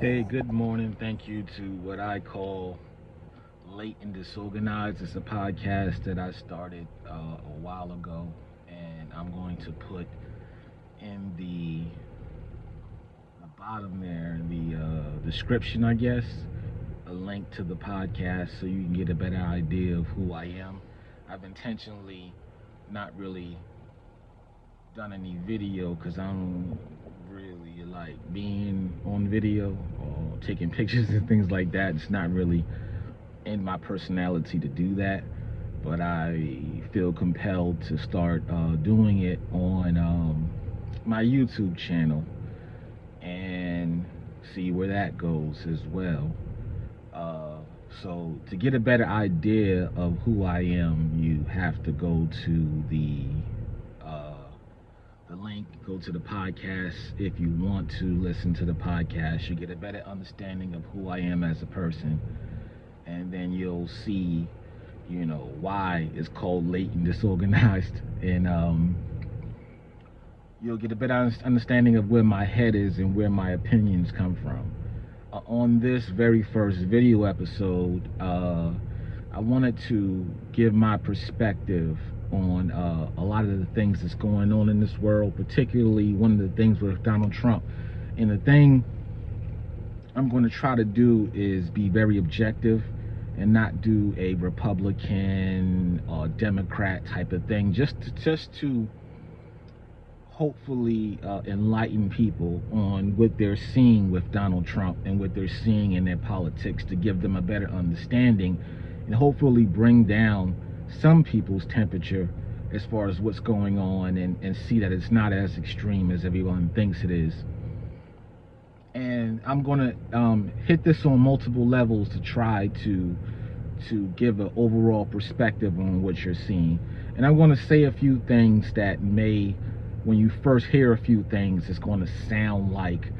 Hey, good morning. Thank you to what I call Late and Disorganized. It's a podcast that I started a while ago, and I'm going to put in the bottom there, the description, I guess, a link to the podcast so you can get a better idea of who I am. I've intentionally not really done any video because I don't really like being on video or taking pictures and things like that. It's not really in my personality to do that, but I feel compelled to start doing it on my YouTube channel and see where that goes as well. Uh, so to get a better idea of who I am, you have to go to uh, the link, go to the podcast. If you want to listen to the podcast, you get a better understanding of who I am as a person, and then you'll see, why it's called Late and Disorganized, and you'll get a better understanding of where my head is and where my opinions come from. On this very first video episode, I wanted to give my perspective on a lot of the things that's going on in this world, particularly one of the things with Donald Trump. And the thing I'm going to try to do is be very objective and not do a Republican or Democrat type of thing, just to hopefully enlighten people on what they're seeing with Donald Trump and what they're seeing in their politics, to give them a better understanding and hopefully bring down some people's temperature as far as what's going on, and see that it's not as extreme as everyone thinks it is. And I'm going to hit this on multiple levels to try to give an overall perspective on what you're seeing. And I'm going to say a few things that may, when you first hear a few things, it's going to sound like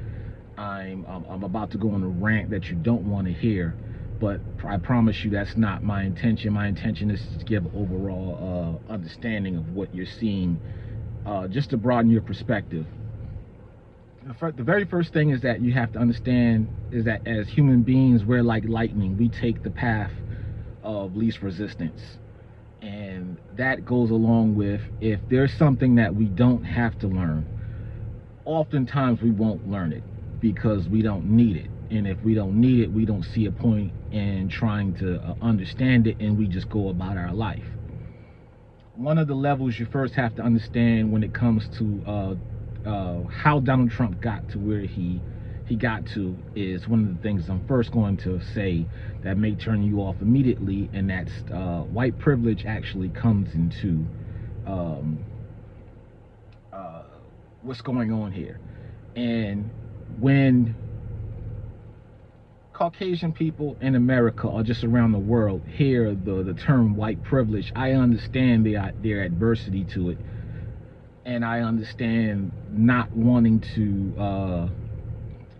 I'm about to go on a rant that you don't want to hear. But I promise you that's not my intention. My intention is to give overall understanding of what you're seeing, just to broaden your perspective. The very first thing is that you have to understand is that as human beings, we're like lightning. We take the path of least resistance. And that goes along with, if there's something that we don't have to learn, oftentimes we won't learn it because we don't need it. And if we don't need it, we don't see a point in trying to understand it, and we just go about our life. One of the levels you first have to understand when it comes to how Donald Trump got to where he got to is one of the things I'm first going to say that may turn you off immediately, and that's white privilege actually comes into what's going on here. And when Caucasian people in America or just around the world hear the term white privilege, I understand their adversity to it, and I understand not wanting to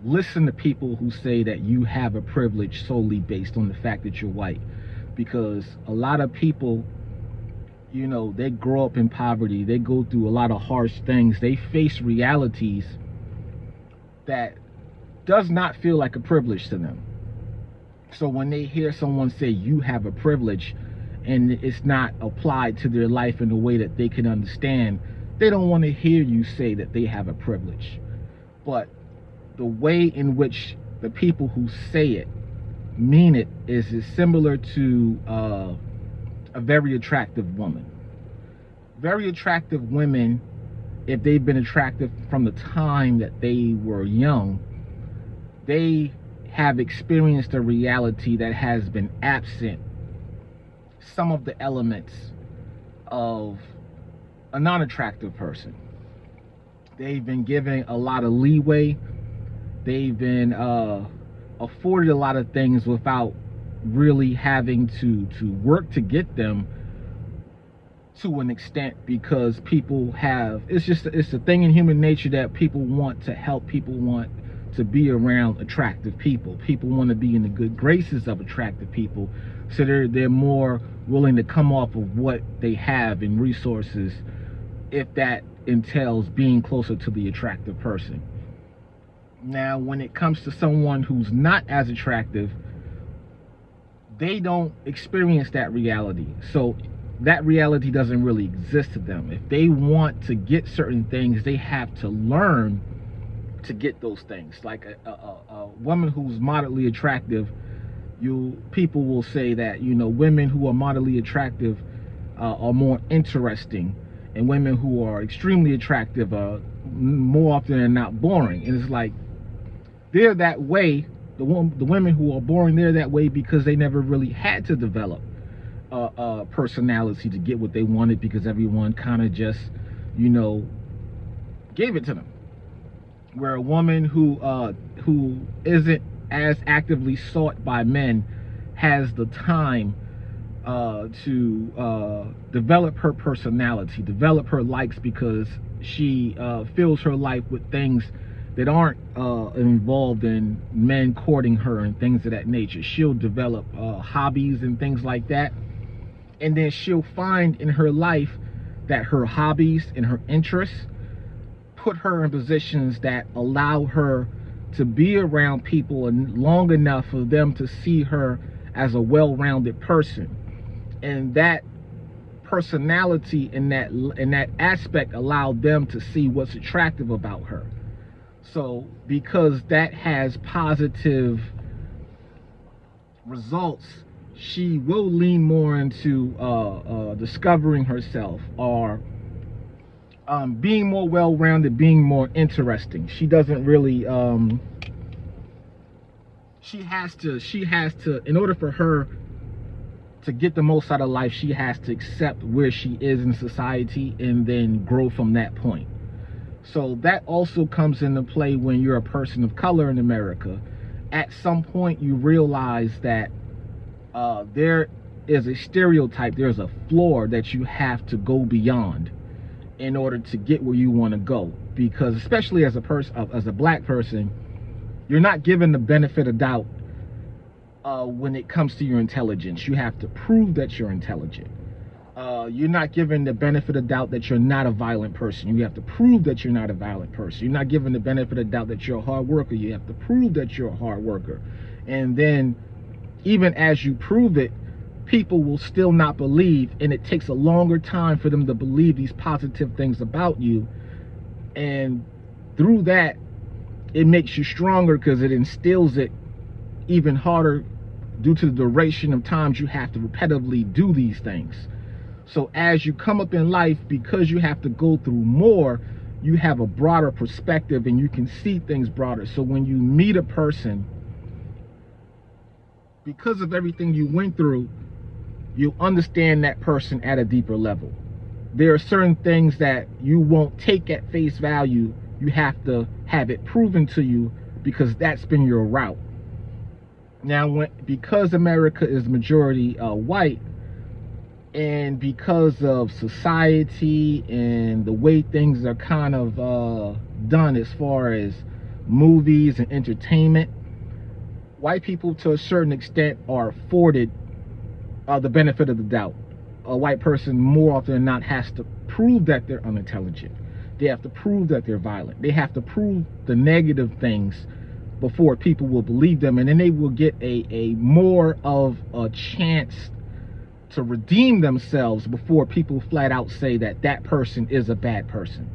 listen to people who say that you have a privilege solely based on the fact that you're white. Because a lot of people, they grow up in poverty, they go through a lot of harsh things, they face realities that does not feel like a privilege to them. So when they hear someone say you have a privilege and it's not applied to their life in a way that they can understand, they don't want to hear you say that they have a privilege. But the way in which the people who say it mean it is similar to a very attractive woman. Very attractive women, if they've been attractive from the time that they were young, they have experienced a reality that has been absent some of the elements of a non-attractive person. They've been given a lot of leeway. They've been afforded a lot of things without really having to work to get them, to an extent, because people have, it's a thing in human nature that people want to help, people want to be around attractive people, people want to be in the good graces of attractive people, so they're more willing to come off of what they have in resources if that entails being closer to the attractive person. Now, when it comes to someone who's not as attractive, they don't experience that reality. So that reality doesn't really exist to them. If they want to get certain things, they have to learn to get those things. Like a woman who's moderately attractive, people will say that, you know, women who are moderately attractive are more interesting, and women who are extremely attractive are more often than not boring. And it's like, they're that way, the women who are boring, they're that way because they never really had to develop a personality to get what they wanted, because everyone kind of just, you know, gave it to them. Where a woman who isn't as actively sought by men has the time to develop her personality, develop her likes, because she fills her life with things that aren't involved in men courting her and things of that nature. She'll develop hobbies and things like that, and then she'll find in her life that her hobbies and her interests put her in positions that allow her to be around people long enough for them to see her as a well-rounded person. And that personality and that aspect allowed them to see what's attractive about her. So because that has positive results, she will lean more into discovering herself, or being more well-rounded, being more interesting. She doesn't really she has to, in order for her to get the most out of life, she has to accept where she is in society and then grow from that point. So that also comes into play when you're a person of color in America. At some point you realize that there is a stereotype, there's a floor that you have to go beyond in order to get where you want to go. Because especially as a person, as a black person, you're not given the benefit of doubt when it comes to your intelligence. You have to prove that you're intelligent. You're not given the benefit of doubt that you're not a violent person. You have to prove that you're not a violent person. You're not given the benefit of doubt that you're a hard worker. You have to prove that you're a hard worker. And then even as you prove it, people will still not believe, and it takes a longer time for them to believe these positive things about you. And through that, it makes you stronger, because it instills it even harder due to the duration of times you have to repetitively do these things. So as you come up in life, because you have to go through more, you have a broader perspective and you can see things broader. So when you meet a person, because of everything you went through, you understand that person at a deeper level. There are certain things that you won't take at face value. You have to have it proven to you, because that's been your route. Now, because America is majority white, and because of society and the way things are kind of done as far as movies and entertainment, white people to a certain extent are afforded the benefit of the doubt. A white person more often than not has to prove that they're unintelligent. They have to prove that they're violent. They have to prove the negative things before people will believe them, and then they will get a more of a chance to redeem themselves before people flat out say that that person is a bad person.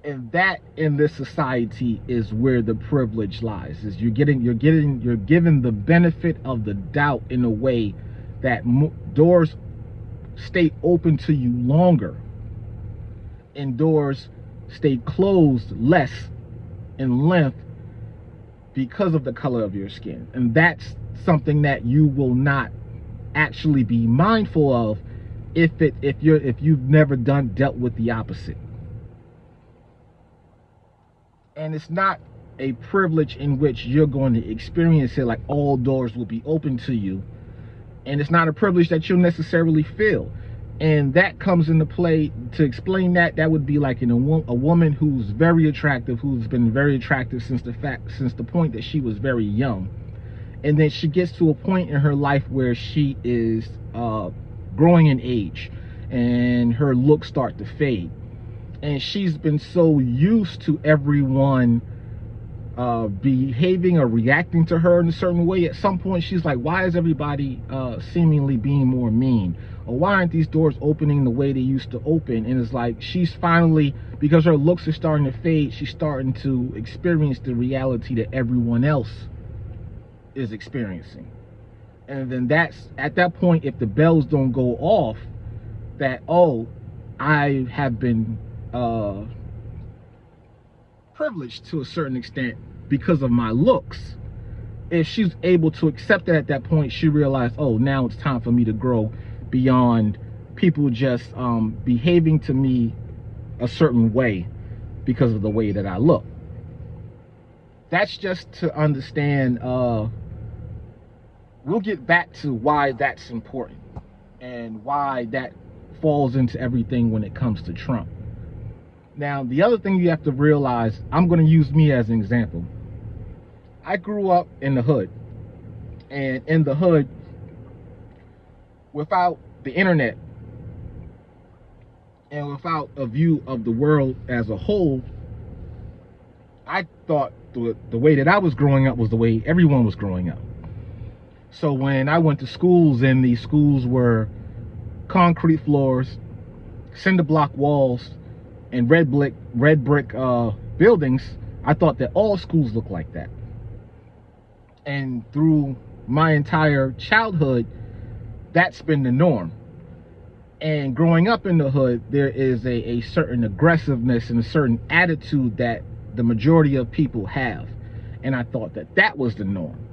And that, in this society, is where the privilege lies. Is you're given the benefit of the doubt in a way that doors stay open to you longer, and doors stay closed less in length because of the color of your skin. And that's something that you will not actually be mindful of if you've never dealt with the opposite. And it's not a privilege in which you're going to experience it like all doors will be open to you, and it's not a privilege that you'll necessarily feel. And that comes into play. To explain that would be like in a woman who's very attractive, who's been very attractive since the point that she was very young, and then she gets to a point in her life where she is growing in age and her looks start to fade, and she's been so used to everyone behaving or reacting to her in a certain way, at some point she's like, why is everybody seemingly being more mean? Or why aren't these doors opening the way they used to open? And it's like she's finally, because her looks are starting to fade, she's starting to experience the reality that everyone else is experiencing. And then that's at that point, if the bells don't go off, that, oh, I have been privileged to a certain extent because of my looks. If she's able to accept that at that point, she realized, oh, now it's time for me to grow beyond people just behaving to me a certain way because of the way that I look. That's just to understand. We'll get back to why that's important and why that falls into everything when it comes to Trump. Now, the other thing you have to realize, I'm going to use me as an example. I grew up in the hood, and in the hood, without the internet and without a view of the world as a whole, I thought the way that I was growing up was the way everyone was growing up. So when I went to schools, and these schools were concrete floors, cinder block walls, and red brick buildings, I thought that all schools looked like that. And through my entire childhood, that's been the norm. And growing up in the hood, there is a certain aggressiveness and a certain attitude that the majority of people have. And I thought that that was the norm.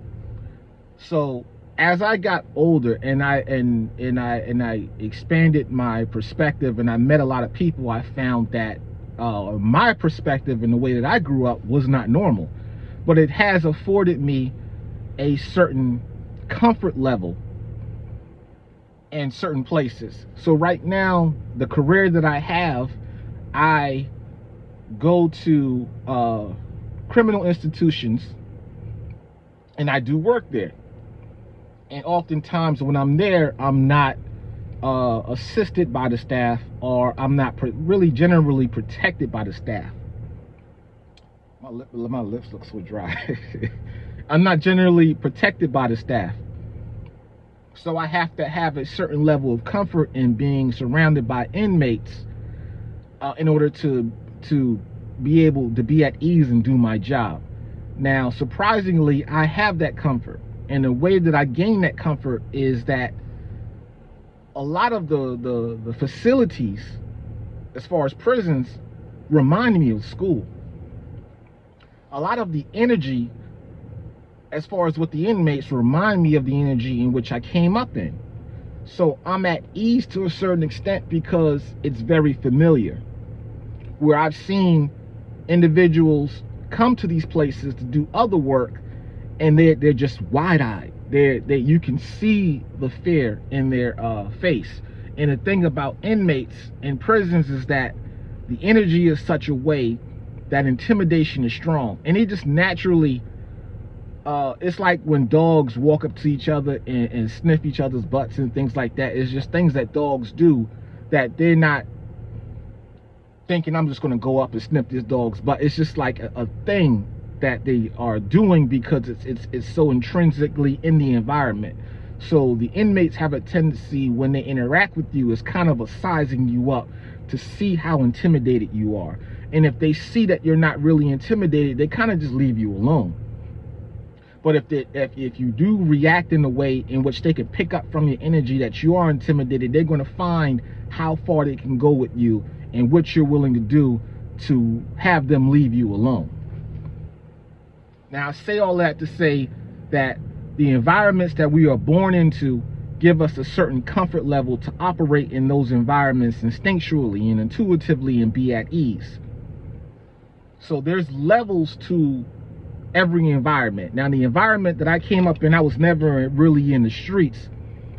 So as I got older and I expanded my perspective and I met a lot of people, I found that my perspective and the way that I grew up was not normal. But it has afforded me a certain comfort level in certain places. So right now, the career that I have, I go to criminal institutions and I do work there. And oftentimes when I'm there, I'm not assisted by the staff, or I'm not really generally protected by the staff. My lips look so dry. I'm not generally protected by the staff. So I have to have a certain level of comfort in being surrounded by inmates in order to be able to be at ease and do my job. Now, surprisingly, I have that comfort. And the way that I gain that comfort is that a lot of the facilities, as far as prisons, remind me of school. A lot of the energy, as far as with the inmates, remind me of the energy in which I came up in. So I'm at ease to a certain extent because it's very familiar. Where I've seen individuals come to these places to do other work, and they're just wide-eyed. You can see the fear in their face. And the thing about inmates in prisons is that the energy is such a way that intimidation is strong, and they just naturally. It's like when dogs walk up to each other and sniff each other's butts and things like that. It's just things that dogs do that they're not thinking, I'm just going to go up and sniff this dog's butt. It's just like a thing that they are doing because it's so intrinsically in the environment. So the inmates have a tendency, when they interact with you, is kind of a sizing you up to see how intimidated you are. And if they see that you're not really intimidated, they kind of just leave you alone. But if you do react in a way in which they can pick up from your energy that you are intimidated, they're going to find how far they can go with you and what you're willing to do to have them leave you alone. Now, I say all that to say that the environments that we are born into give us a certain comfort level to operate in those environments instinctually and intuitively and be at ease. So there's levels to every environment. Now, the environment that I came up in, I was never really in the streets.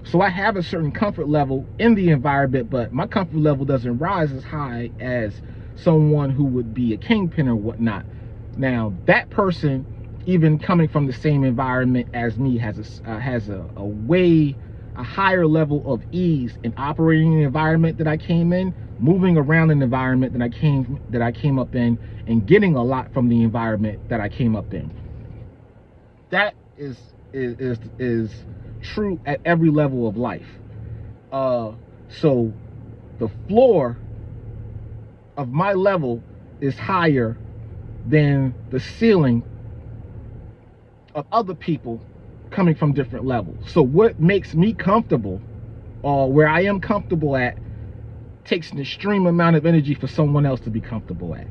So I have a certain comfort level in the environment, but my comfort level doesn't rise as high as someone who would be a kingpin or whatnot. Now, that person, even coming from the same environment as me, has a way, a higher level of ease in operating in the environment that I came in, moving around an environment that I came up in, and getting a lot from the environment that I came up in. That is true at every level of life. So the floor of my level is higher than the ceiling of other people coming from different levels. So what makes me comfortable, or where I am comfortable at, takes an extreme amount of energy for someone else to be comfortable at.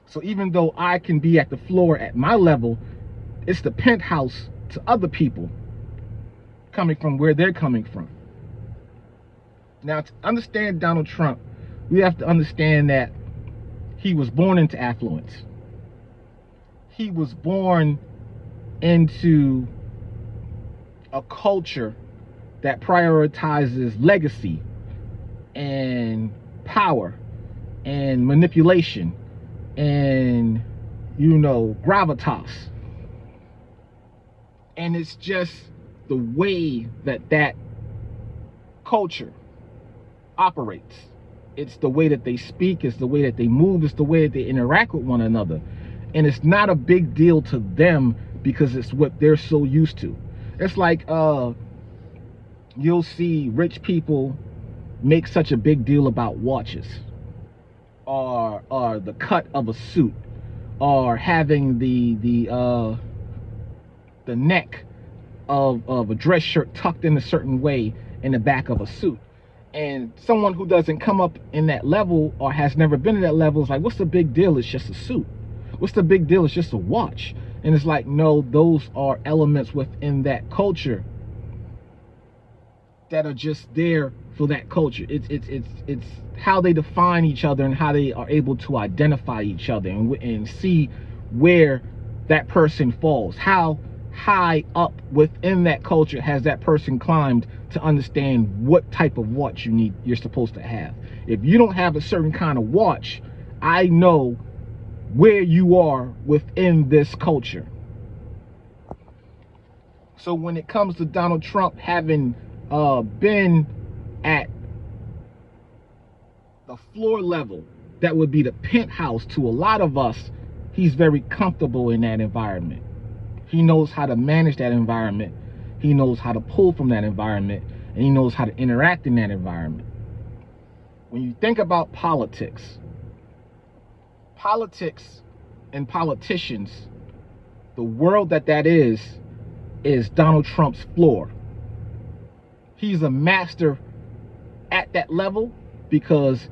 So even though I can be at the floor at my level, it's the penthouse to other people coming from where they're coming from. Now, to understand Donald Trump, we have to understand that he was born into affluence. He was born into a culture that prioritizes legacy and power and manipulation and, gravitas. And it's just the way that culture operates. It's the way that they speak, it's the way that they move, it's the way that they interact with one another. And it's not a big deal to them because it's what they're so used to. It's like you'll see rich people make such a big deal about watches, or the cut of a suit, or having the neck of a dress shirt tucked in a certain way in the back of a suit. And someone who doesn't come up in that level or has never been in that level is like, what's the big deal? It's just a suit. What's the big deal? It's just a watch. And it's like, no, those are elements within that culture that are just there for that culture. It's how they define each other and how they are able to identify each other and see where that person falls. How high up within that culture has that person climbed to understand what type of watch you're supposed to have. If you don't have a certain kind of watch, I know where you are within this culture. So when it comes to Donald Trump having been at the floor level, that would be the penthouse to a lot of us, he's very comfortable in that environment. He knows how to manage that environment. He knows how to pull from that environment, and he knows how to interact in that environment. When you think about politics and politicians, the world that is Donald Trump's floor. He's a master at that level because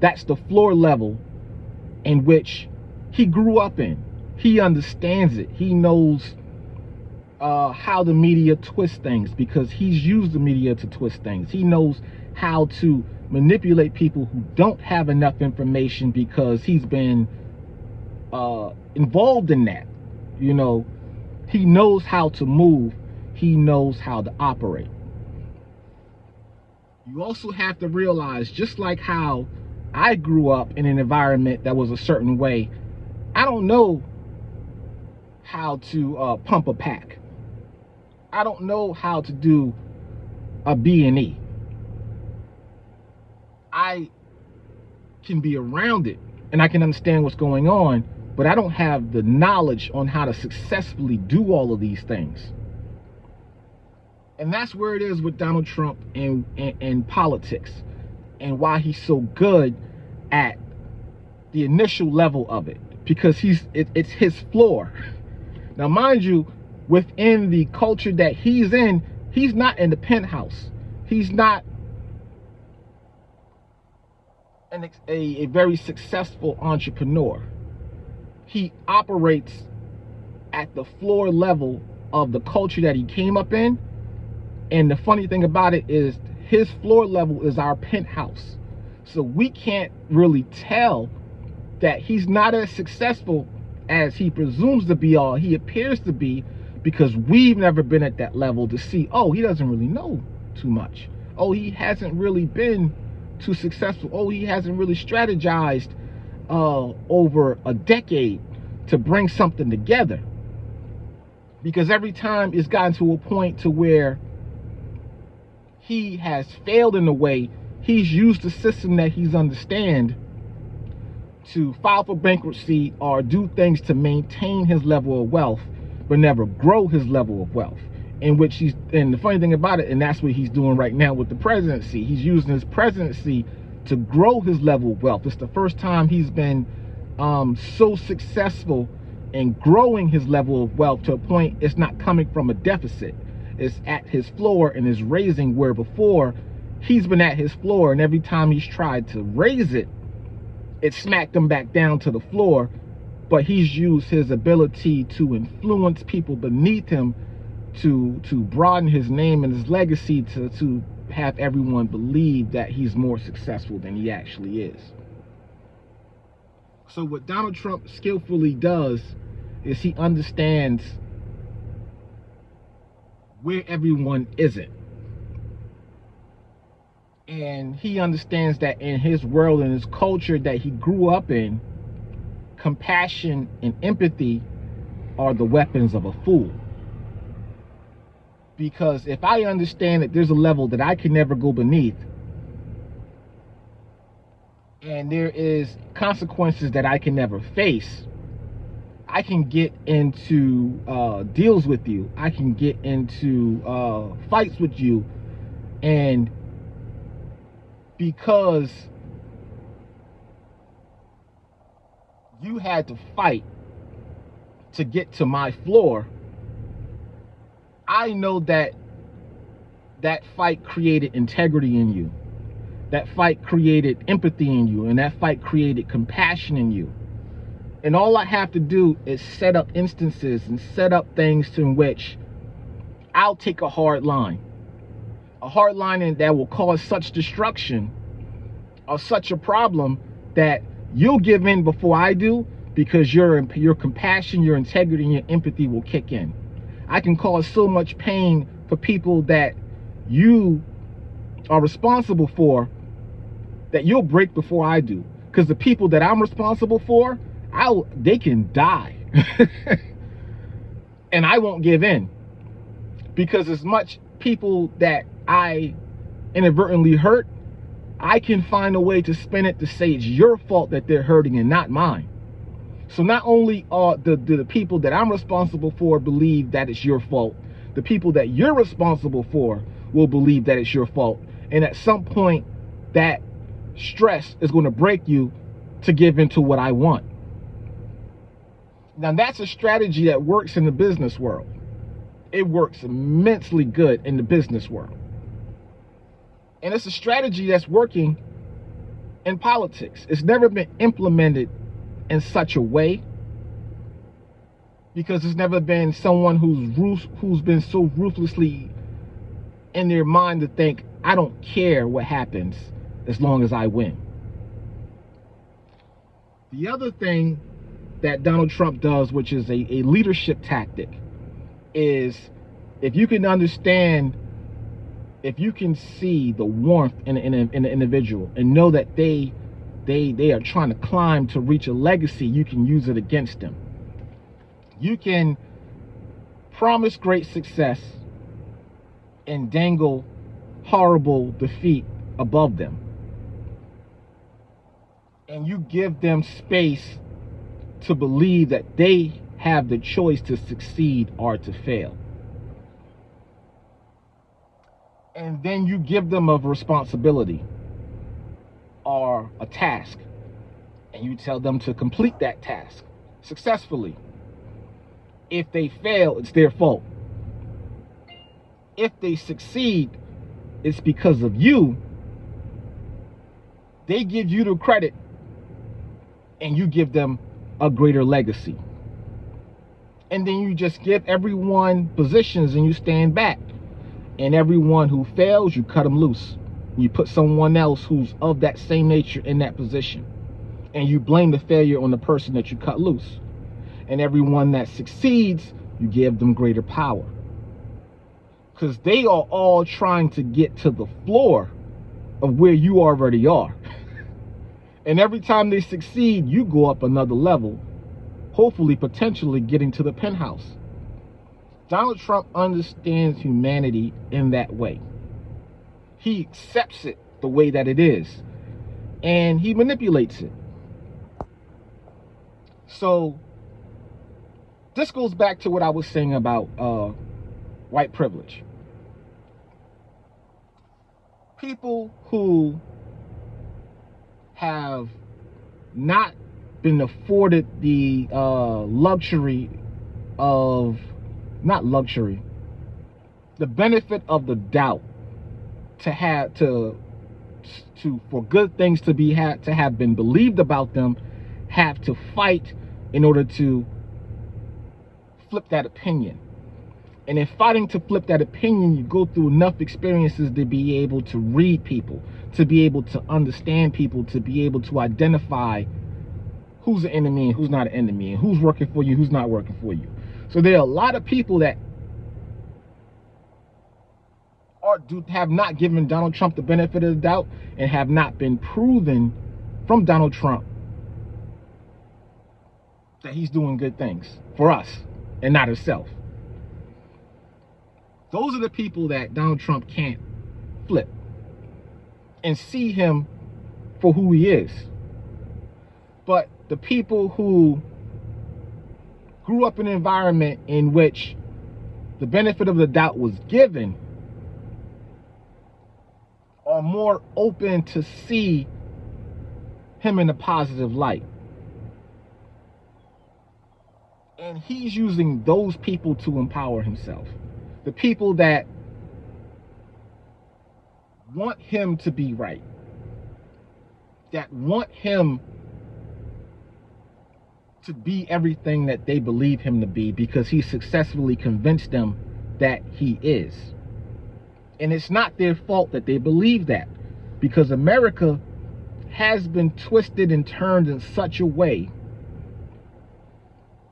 that's the floor level in which he grew up in. He understands it. He knows how the media twists things because he's used the media to twist things. He knows how to manipulate people who don't have enough information because he's been involved in that. He knows how to move. He knows how to operate. You also have to realize, just like how I grew up in an environment that was a certain way, I don't know how to pump a pack. I don't know how to do a B&E. I can be around it and I can understand what's going on, but I don't have the knowledge on how to successfully do all of these things. And that's where it is with Donald Trump and politics, and why he's so good at the initial level of it, because it's his floor. Now, mind you, within the culture that he's in, he's not in the penthouse. He's not a very successful entrepreneur. He operates at the floor level of the culture that he came up in. And the funny thing about it is his floor level is our penthouse. So we can't really tell that he's not as successful as he presumes to be, or he appears to be, because we've never been at that level to see, oh, he doesn't really know too much. Oh, he hasn't really been too successful. Oh, he hasn't really strategized over a decade to bring something together. Because every time it's gotten to a point to where he has failed in a way. He's used the system that he's understand to file for bankruptcy or do things to maintain his level of wealth, but never grow his level of wealth. In which and the funny thing about it, and that's what he's doing right now with the presidency, he's using his presidency to grow his level of wealth. It's the first time he's been so successful in growing his level of wealth to a point it's not coming from a deficit. It's at his floor and is raising, where before he's been at his floor, and every time he's tried to raise it, it smacked him back down to the floor. But he's used his ability to influence people beneath him to broaden his name and his legacy to have everyone believe that he's more successful than he actually is. So what Donald Trump skillfully does is he understands where everyone isn't. And he understands that in his world and his culture that he grew up in, compassion and empathy are the weapons of a fool. Because if I understand that there's a level that I can never go beneath, and there is consequences that I can never face, I can get into deals with you. I can get into fights with you. And because you had to fight to get to my floor, I know that that fight created integrity in you. That fight created empathy in you. And that fight created compassion in you. And all I have to do is set up instances and set up things in which I'll take a hard line. A hard line that will cause such destruction or such a problem that you'll give in before I do, because your compassion, your integrity, and your empathy will kick in. I can cause so much pain for people that you are responsible for that you'll break before I do. Because the people that I'm responsible for, they can die. And I won't give in. Because as much people that I inadvertently hurt, I can find a way to spin it to say it's your fault that they're hurting and not mine. So not only are the people that I'm responsible for believe that it's your fault, the people that you're responsible for will believe that it's your fault. And at some point, that stress is going to break you to give into what I want. Now, that's a strategy that works in the business world. It works immensely good in the business world. And it's a strategy that's working in politics. It's never been implemented in such a way because there's never been someone who's been so ruthlessly in their mind to think, I don't care what happens as long as I win. The other thing that Donald Trump does, which is a leadership tactic, is if you can understand, if you can see the warmth in an individual and know that they are trying to climb to reach a legacy, you can use it against them. You can promise great success and dangle horrible defeat above them. And you give them space to believe that they have the choice to succeed or to fail. And then you give them a responsibility or a task, and you tell them to complete that task successfully. If they fail, it's their fault. If they succeed, it's because of you. They give you the credit, and you give them a greater legacy. And then you just give everyone positions and you stand back. And everyone who fails, you cut them loose. You put someone else who's of that same nature in that position. And you blame the failure on the person that you cut loose. And everyone that succeeds, you give them greater power. Because they are all trying to get to the floor of where you already are. And every time they succeed, you go up another level, hopefully, potentially getting to the penthouse. Donald Trump understands humanity in that way. He accepts it the way that it is, and he manipulates it. So this goes back to what I was saying about white privilege. People who have not been afforded the luxury of, not luxury, the benefit of the doubt to have to for good things to be to have been believed about them, have to fight in order to flip that opinion. And in fighting to flip that opinion, you go through enough experiences to be able to read people, to be able to understand people, to be able to identify who's an enemy and who's not an enemy, and who's working for you, who's not working for you. So there are a lot of people that have not given Donald Trump the benefit of the doubt and have not been proven from Donald Trump that he's doing good things for us and not himself. Those are the people that Donald Trump can't flip and see him for who he is. But the people who grew up in an environment in which the benefit of the doubt was given are more open to see him in a positive light. And he's using those people to empower himself. The people that want him to be right, that want him to be everything that they believe him to be, because he successfully convinced them that he is. And it's not their fault that they believe that, because America has been twisted and turned in such a way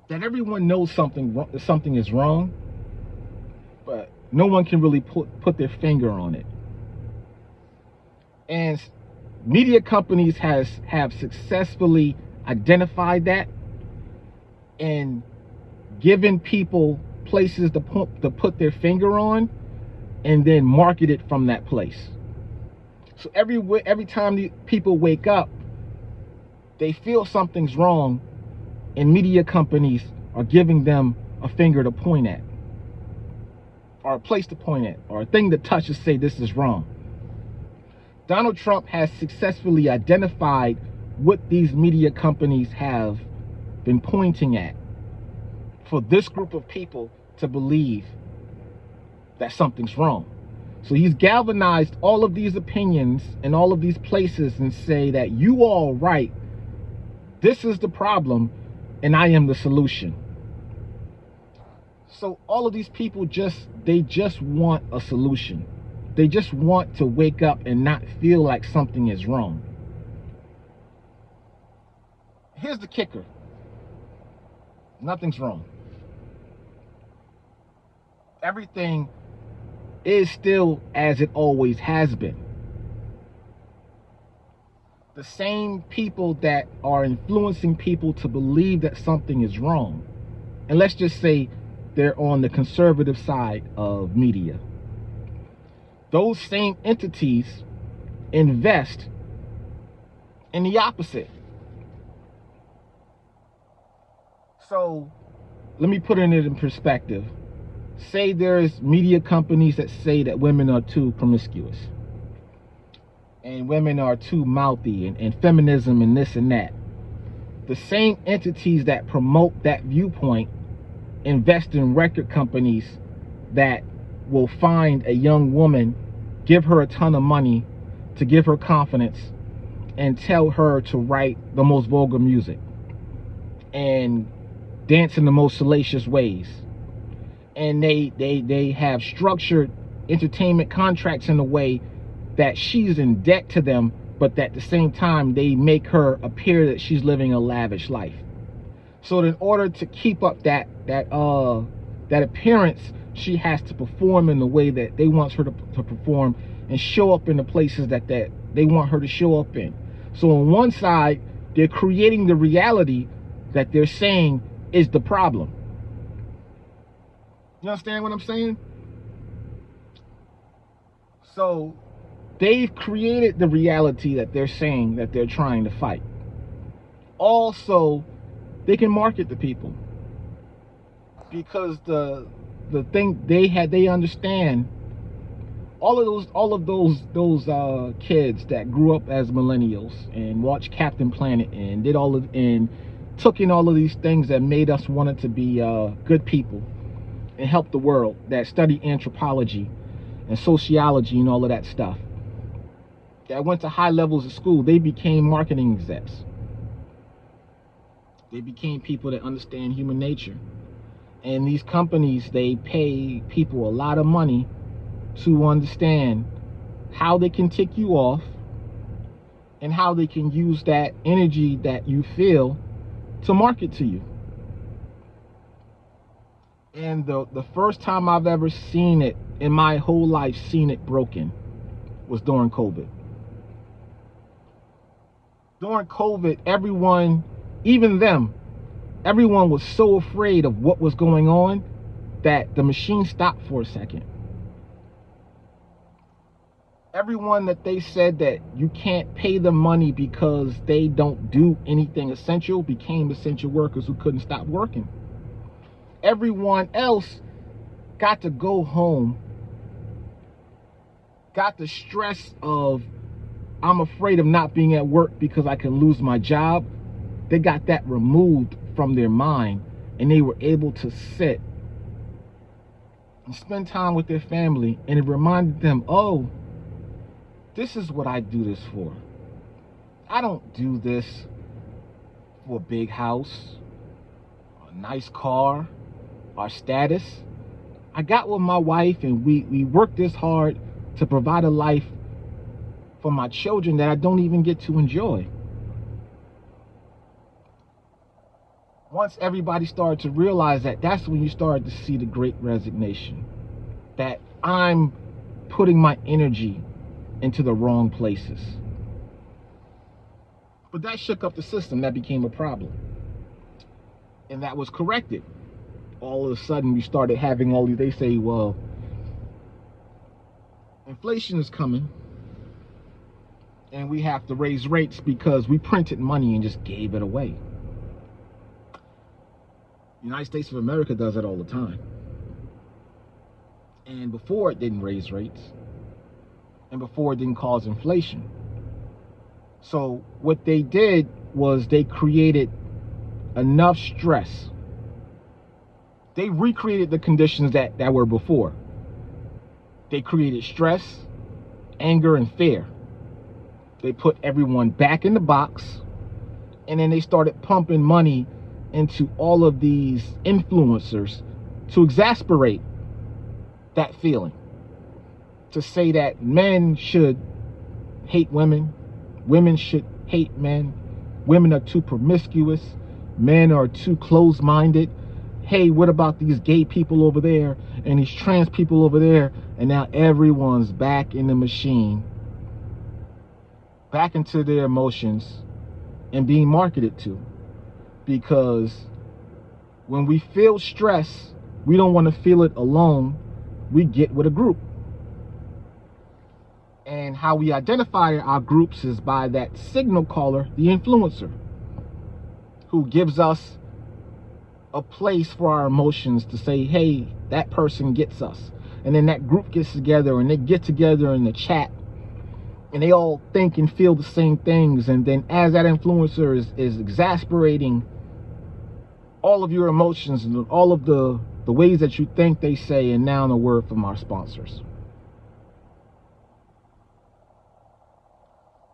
that everyone knows something is wrong, but no one can really put their finger on it. And media companies have successfully identified that and given people places to put their finger on, and then market it from that place. So every time the people wake up, they feel something's wrong, and media companies are giving them a finger to point at, or a place to point at, or a thing to touch to say this is wrong. Donald Trump has successfully identified what these media companies have been pointing at for this group of people to believe that something's wrong. So he's galvanized all of these opinions and all of these places and say that you all right, this is the problem, and I am the solution. So all of these people they just want a solution. They just want to wake up and not feel like something is wrong. Here's the kicker. Nothing's wrong. Everything is still as it always has been. The same people that are influencing people to believe that something is wrong, and let's just say they're on the conservative side of media, those same entities invest in the opposite. So let me put it in perspective. Say there's media companies that say that women are too promiscuous and women are too mouthy, and feminism and this and that. The same entities that promote that viewpoint invest in record companies that will find a young woman, give her a ton of money to give her confidence, and tell her to write the most vulgar music and dance in the most salacious ways. And they have structured entertainment contracts in a way that she's in debt to them, but at the same time they make her appear that she's living a lavish life. So in order to keep up that appearance, she has to perform in the way that they want her to perform, and show up in the places that they want her to show up in. So on one side, they're creating the reality that they're saying is the problem. You understand what I'm saying? So They've created the reality that they're saying that they're trying to fight. Also, they can market to people because the thing they understand all of those kids that grew up as millennials and watched Captain Planet and did all of and took in all of these things that made us wanted to be good people and help the world, that study anthropology and sociology and all of that stuff, that went to high levels of school. They became marketing execs. They became people that understand human nature. And these companies, they pay people a lot of money to understand how they can tick you off and how they can use that energy that you feel to market to you. And the first time I've ever seen it in my whole life, seen it broken, was during COVID. During COVID, everyone, even them, everyone was so afraid of what was going on that the machine stopped for a second. Everyone that they said that you can't pay them money because they don't do anything essential became essential workers who couldn't stop working. Everyone else got to go home, got the stress of, I'm afraid of not being at work because I can lose my job. They got that removed from their mind, and they were able to sit and spend time with their family, and it reminded them, oh, this is what I do this for. I don't do this for a big house, a nice car, our status. I got with my wife and we worked this hard to provide a life for my children that I don't even get to enjoy. Once everybody started to realize that, that's when you started to see the great resignation. That I'm putting my energy into the wrong places. But that shook up the system. That became a problem. And that was corrected. All of a sudden, we started having all these, they say, well, inflation is coming and we have to raise rates because we printed money and just gave it away. The United States of America does it all the time. And before, it didn't raise rates. And before, it didn't cause inflation. So what they did was they created enough stress. They recreated the conditions that were before. They created stress, anger, and fear. They put everyone back in the box, and then they started pumping money into all of these influencers to exasperate that feeling. To say that men should hate women, women should hate men, women are too promiscuous, men are too closed-minded. Hey, what about these gay people over there and these trans people over there? And now everyone's back in the machine, back into their emotions and being marketed to. Because when we feel stress, we don't want to feel it alone. We get with a group. And how we identify our groups is by that signal caller, the influencer, who gives us a place for our emotions to say, hey, that person gets us. And then that group gets together and they get together in the chat and they all think and feel the same things. And then as that influencer is exasperating all of your emotions and all of the ways that you think, they say, and now in a word from our sponsors.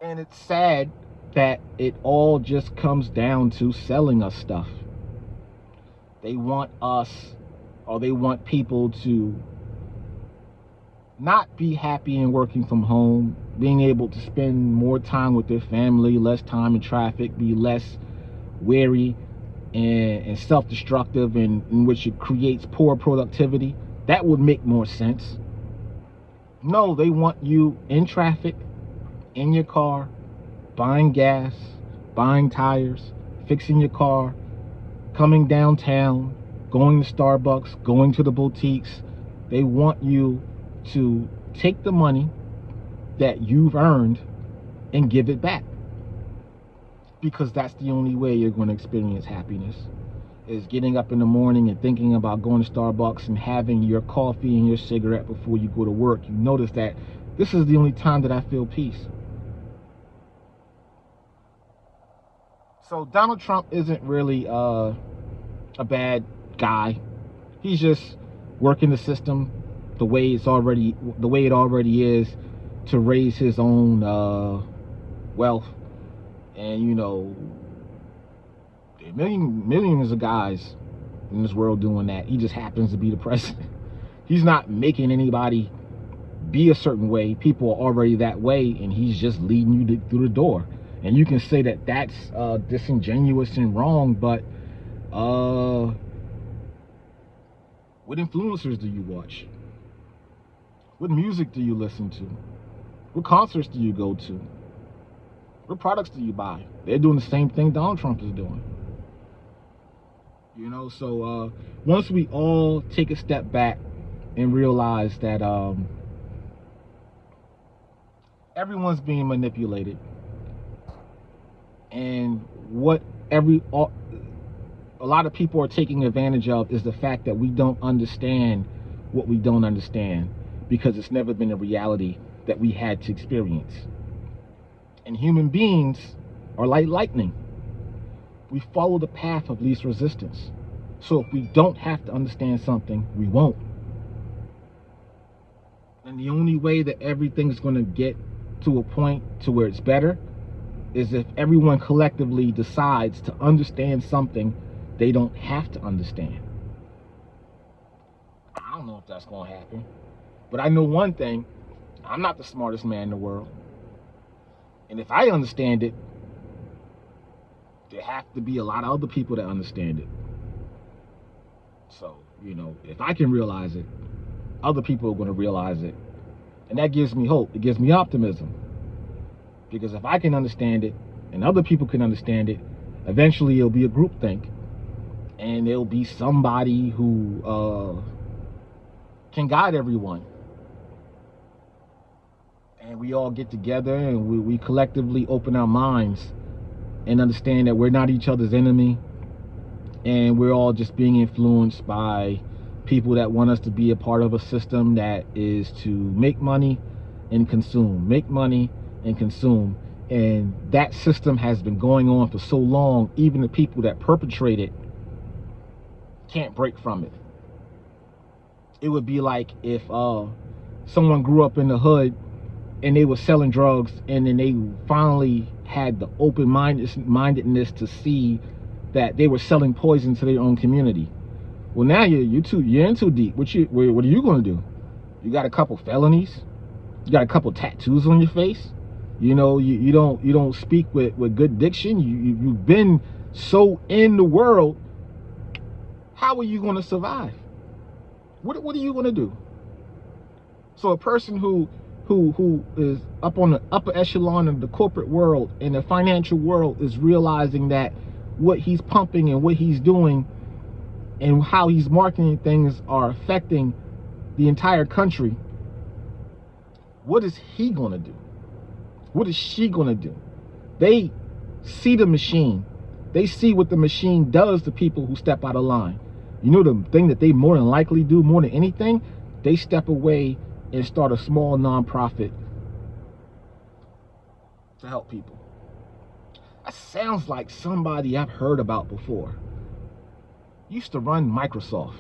And it's sad that it all just comes down to selling us stuff. They want us, or they want people to not be happy and working from home, being able to spend more time with their family, less time in traffic, be less weary and self-destructive, in which it creates poor productivity. That would make more sense. No, they want you in traffic, in your car, buying gas, buying tires, fixing your car, coming downtown, going to Starbucks, going to the boutiques. They want you to take the money that you've earned and give it back. Because that's the only way you're going to experience happiness, is getting up in the morning and thinking about going to Starbucks and having your coffee and your cigarette before you go to work. You notice that this is the only time that I feel peace. So Donald Trump isn't really a bad guy. He's just working the system the way it already is, to raise his own wealth. And you know, millions of guys in this world doing that. He just happens to be the president. He's not making anybody be a certain way. People are already that way, and he's just leading you through the door. And you can say that that's disingenuous and wrong, but what influencers do you watch? What music do you listen to? What concerts do you go to? What products do you buy? They're doing the same thing Donald Trump is doing. You know, so once we all take a step back and realize that everyone's being manipulated, and what a lot of people are taking advantage of is the fact that we don't understand what we don't understand, because it's never been a reality that we had to experience. And human beings are like lightning. We follow the path of least resistance. So if we don't have to understand something, we won't. And the only way that everything's going to get to a point to where it's better is if everyone collectively decides to understand something they don't have to understand. I don't know if that's going to happen, but I know one thing: I'm not the smartest man in the world. And if I understand it, there have to be a lot of other people that understand it. So, you know, if I can realize it, other people are going to realize it. And that gives me hope. It gives me optimism. Because if I can understand it and other people can understand it, eventually it'll be a groupthink. And there'll be somebody who can guide everyone. And we all get together and we collectively open our minds and understand that we're not each other's enemy, and we're all just being influenced by people that want us to be a part of a system that is to make money and consume, make money and consume. And that system has been going on for so long, even the people that perpetrate it can't break from it. It would be like if someone grew up in the hood and they were selling drugs, and then they finally had the open-mindedness to see that they were selling poison to their own community. Well, now you're in too deep. What are you going to do? You got a couple felonies, you got a couple tattoos on your face. You know, you don't speak with good diction. You've been so in the world. How are you going to survive? What are you going to do? So a person who is up on the upper echelon of the corporate world and the financial world is realizing that what he's pumping and what he's doing and how he's marketing things are affecting the entire country. What is he going to do? What is she going to do? They see the machine. They see what the machine does to people who step out of line. You know the thing that they more than likely do more than anything? They step away and start a small nonprofit to help people. That sounds like somebody I've heard about before. Used to run Microsoft.